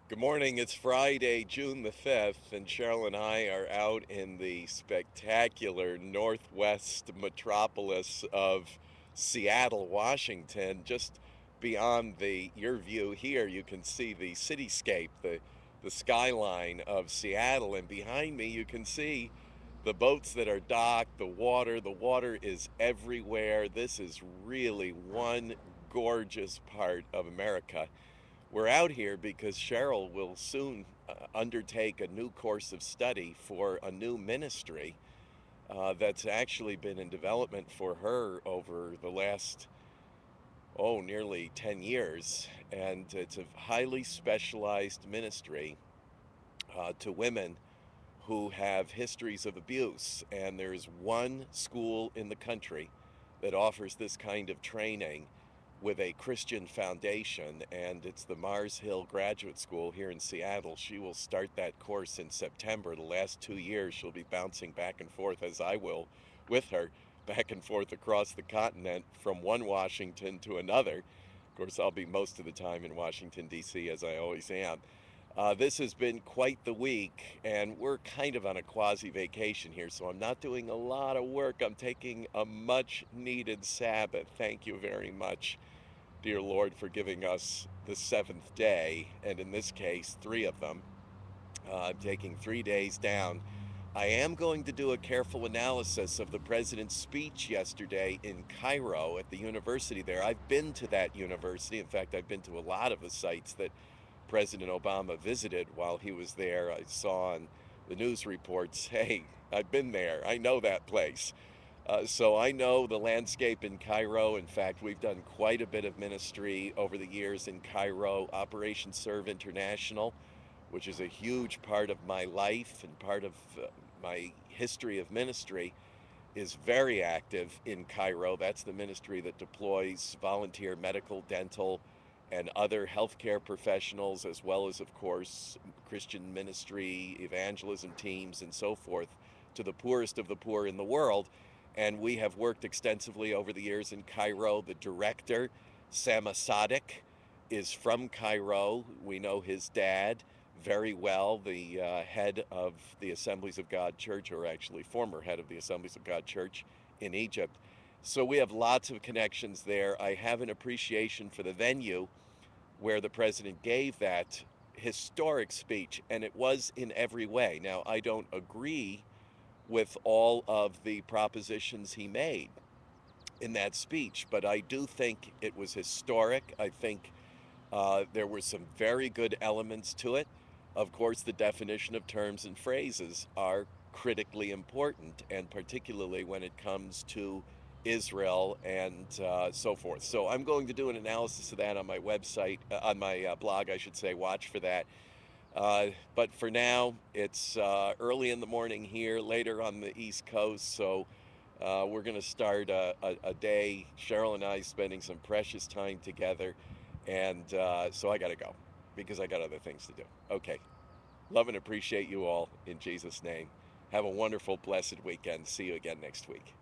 Good morning. It's Friday, June the 5th, and Cheryl and I are out in the spectacular northwest metropolis of Seattle, Washington. Just beyond your view here, you can see the cityscape, the skyline of Seattle, and behind me you can see the boats that are docked, the water. The water is everywhere. This is really one gorgeous part of America. We're out here because Cheryl will soon undertake a new course of study for a new ministry that's actually been in development for her over the last, nearly 10 years. And it's a highly specialized ministry to women who have histories of abuse. And there's one school in the country that offers this kind of training with a Christian foundation, and it's the Mars Hill Graduate School here in Seattle. She will start that course in September. The last 2 years, she'll be bouncing back and forth, as I will with her, back and forth across the continent from one Washington to another. Of course, I'll be most of the time in Washington, D.C., as I always am. This has been quite the week, and we're kind of on a quasi vacation here, so I'm not doing a lot of work. I'm taking a much needed Sabbath. Thank you very much, dear Lord, for giving us the seventh day, and in this case, three of them. I'm taking 3 days down. I am going to do a careful analysis of the president's speech yesterday in Cairo at the university there. I've been to that university. In fact, I've been to a lot of the sites that President Obama visited while he was there. I saw on the news reports, hey, I've been there. I know that place. So I know the landscape in Cairo. In fact, we've done quite a bit of ministry over the years in Cairo. Operation Serve International, which is a huge part of my life and part of my history of ministry, is very active in Cairo. That's the ministry that deploys volunteer medical, dental, and other healthcare professionals, as well as, of course, Christian ministry, evangelism teams, and so forth, to the poorest of the poor in the world. And we have worked extensively over the years in Cairo. The director, Sama Sadek, is from Cairo. We know his dad very well, the head of the Assemblies of God Church, or actually former head of the Assemblies of God Church in Egypt. So we have lots of connections there. I have an appreciation for the venue where the president gave that historic speech, and it was in every way. Now, I don't agree with all of the propositions he made in that speech, but I do think it was historic. I think there were some very good elements to it. Of course, the definition of terms and phrases are critically important, and particularly when it comes to Israel and so forth. So I'm going to do an analysis of that on my website, on my blog, I should say. Watch for that. But for now, it's early in the morning here, later on the East Coast. So we're going to start a day, Cheryl and I spending some precious time together. And so I got to go because I got other things to do. Okay. Love and appreciate you all in Jesus' name. Have a wonderful, blessed weekend. See you again next week.